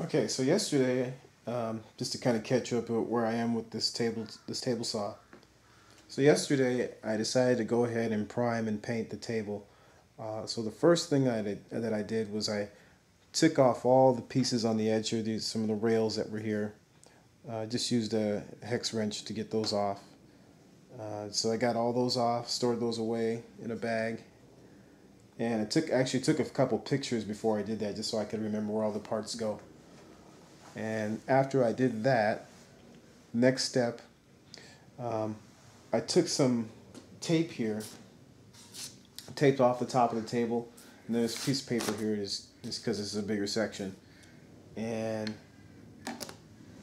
Okay, so yesterday, just to kind of catch up with where I am with this table saw. So yesterday, I decided to go ahead and prime and paint the table. So the first thing I did was I took off all the pieces on the edge here, some of the rails that were here. Just used a hex wrench to get those off. So I got all those off, stored those away in a bag, and actually took a couple pictures before I did that, just so I could remember where all the parts go. And after I did that, next step, I took some tape here, taped off the top of the table, and then this piece of paper here is because this is a bigger section. And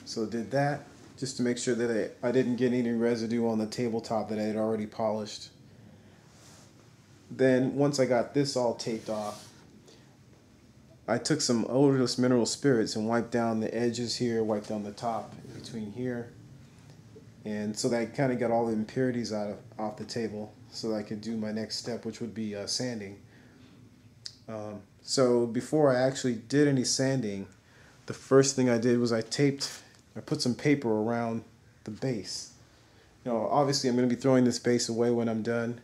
so did that just to make sure that I didn't get any residue on the tabletop that I had already polished. Then once I got this all taped off, I took some odorless mineral spirits and wiped down the edges here, wiped down the top in between here, and so that I kind of got all the impurities off the table, so that I could do my next step, which would be sanding. So before I actually did any sanding, the first thing I did was I put some paper around the base. Obviously I'm going to be throwing this base away when I'm done.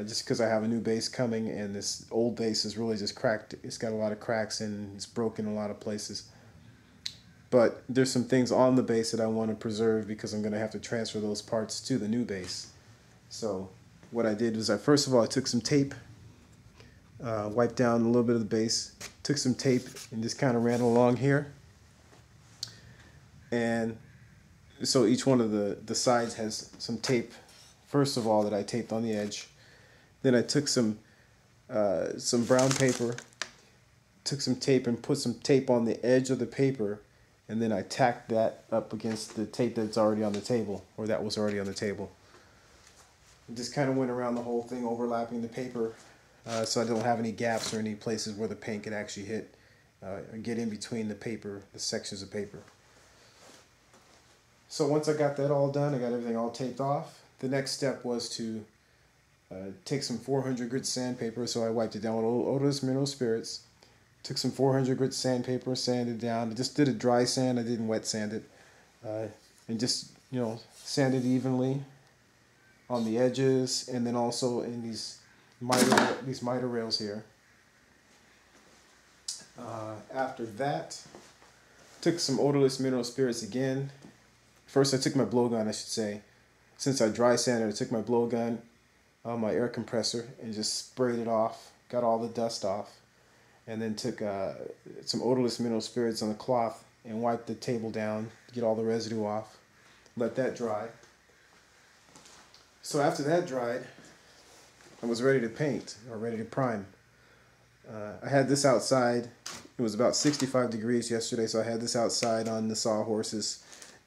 Just because I have a new base coming, and this old base is really just cracked. It's got a lot of cracks and it's broken in a lot of places. But there's some things on the base that I want to preserve because I'm going to have to transfer those parts to the new base. So what I did was first of all I took some tape, wiped down a little bit of the base, took some tape and just kind of ran along here. And so each one of the sides has some tape, first of all, that I taped on the edge. Then I took some brown paper, took some tape and put some tape on the edge of the paper, and then I tacked that up against the tape that's already on the table, or that was already on the table. I just kind of went around the whole thing, overlapping the paper, so I don't have any gaps or any places where the paint could actually hit, and get in between the paper, the sections of paper. So once I got that all done, I got everything all taped off. The next step was to take some 400 grit sandpaper, so I wiped it down with odorless mineral spirits. Took some 400 grit sandpaper, sanded down. I just did a dry sand, I didn't wet sand it. And just, sanded evenly on the edges, and then also in these miter rails here. After that, took some odorless mineral spirits again. First I took my blowgun, I should say. Since I dry sanded, I took my blowgun on my air compressor and just sprayed it off, got all the dust off, and then took some odorless mineral spirits on the cloth and wiped the table down to get all the residue off. Let that dry. So after that dried, I was ready to paint, or ready to prime. I had this outside. It was about 65 degrees yesterday, so I had this outside on the sawhorses.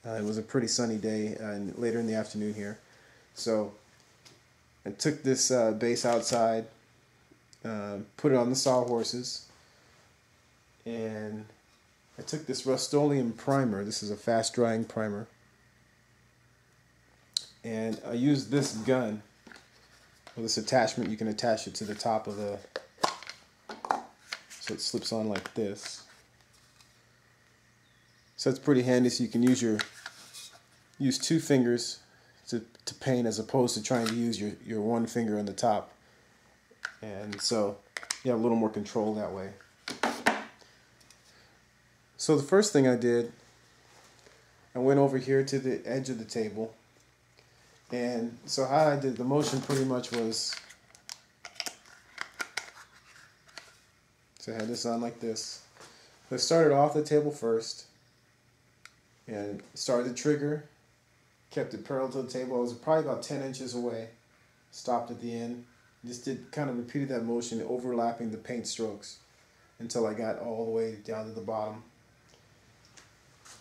It was a pretty sunny day later in the afternoon here. So I took this base outside, put it on the sawhorses, and I took this Rust-Oleum primer. This is a fast drying primer. And I used this gun, with this attachment. You can attach it to the top of so it slips on like this. So it's pretty handy, so you can use two fingers to paint, as opposed to trying to use your one finger on the top. And so you have a little more control that way. So the first thing I did, I went over here to the edge of the table. And so how I did the motion pretty much was, so I had this on like this. So I started off the table first and started the trigger, kept it parallel to the table. I was probably about 10 inches away, stopped at the end, just repeated that motion, overlapping the paint strokes until I got all the way down to the bottom.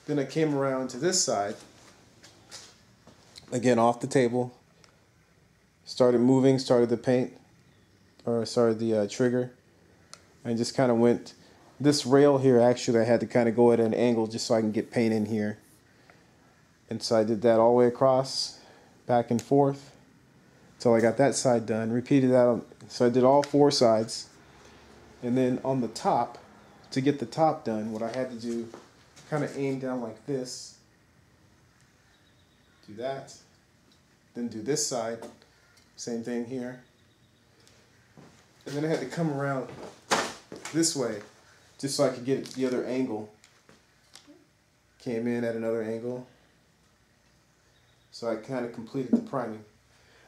Then I came around to this side, again off the table, started the trigger, and just kind of went, this rail here actually I had to kind of go at an angle just so I can get paint in here. And so I did that all the way across, back and forth, until I got that side done. Repeated that, so I did all four sides. And then on the top, to get the top done, what I had to do, kind of aim down like this, do that, then do this side, same thing here, and then I had to come around this way just so I could get the other angle. Came in at another angle, so I kind of completed the priming.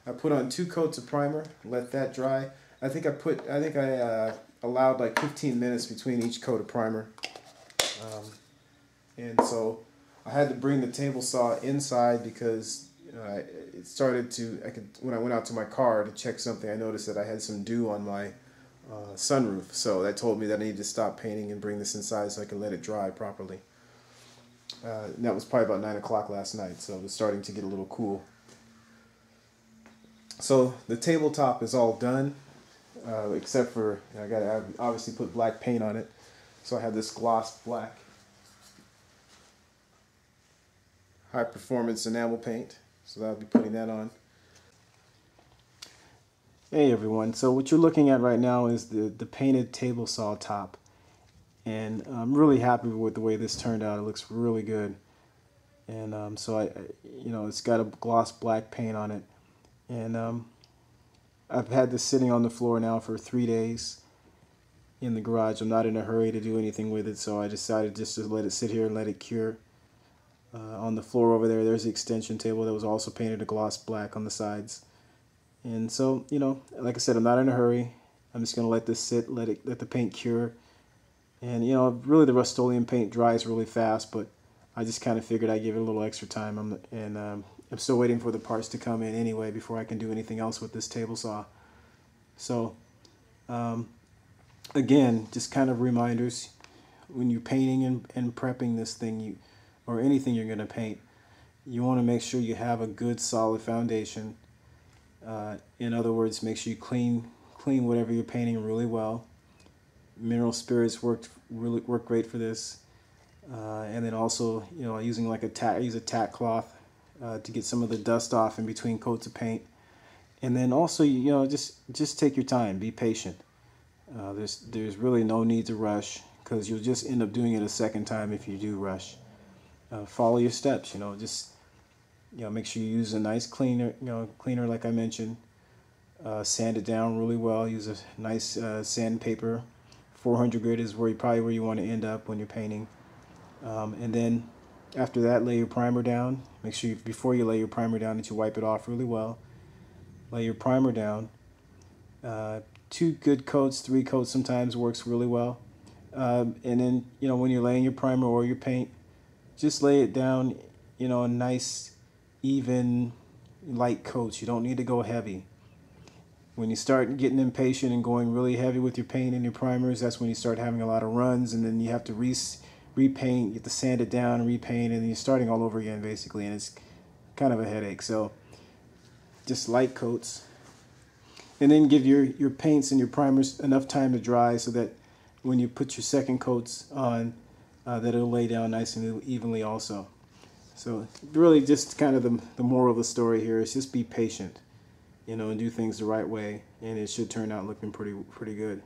I put on 2 coats of primer, let that dry. I think I allowed like 15 minutes between each coat of primer. And so I had to bring the table saw inside because it started to, when I went out to my car to check something, I noticed that I had some dew on my sunroof. So that told me that I needed to stop painting and bring this inside so I can let it dry properly. And that was probably about 9 o'clock last night, so it was starting to get a little cool. So the tabletop is all done, except for I gotta obviously put black paint on it. So I have this gloss black high performance enamel paint, so I'll be putting that on. Hey everyone, so what you're looking at right now is the painted table saw top. And I'm really happy with the way this turned out. It looks really good. And so it's got a gloss black paint on it. And I've had this sitting on the floor now for 3 days in the garage. I'm not in a hurry to do anything with it, so I decided just to let it sit here and let it cure. On the floor over there, there's the extension table that was also painted a gloss black on the sides. And so, like I said, I'm not in a hurry. I'm just going to let this sit, let the paint cure. And really the Rust-Oleum paint dries really fast, but I just kind of figured I'd give it a little extra time. I'm still waiting for the parts to come in anyway before I can do anything else with this table saw. So, again, just kind of reminders, when you're painting and prepping this thing, or anything you're going to paint, you want to make sure you have a good solid foundation. In other words, make sure you clean whatever you're painting really well. Mineral spirits work great for this, and then also using like I use a tack cloth to get some of the dust off in between coats of paint. And then also just take your time, be patient. There's really no need to rush, because you'll just end up doing it a second time if you do rush. Follow your steps. Make sure you use a nice cleaner like I mentioned. Sand it down really well. Use a nice sandpaper. 400 grit is probably where you want to end up when you're painting. And then after that, lay your primer down. Make sure before you lay your primer down that you wipe it off really well. Lay your primer down. 2 good coats, 3 coats sometimes works really well. And then when you're laying your primer or your paint, just lay it down in nice, even, light coats. You don't need to go heavy. When you start getting impatient and going really heavy with your paint and your primers, that's when you start having a lot of runs, and then you have to repaint, you have to sand it down and repaint, and then you're starting all over again basically, and it's kind of a headache. So just light coats, and then give your paints and your primers enough time to dry so that when you put your second coats on, that it'll lay down nice and evenly also. So really just kind of the moral of the story here is just be patient. And do things the right way, and it should turn out looking pretty good.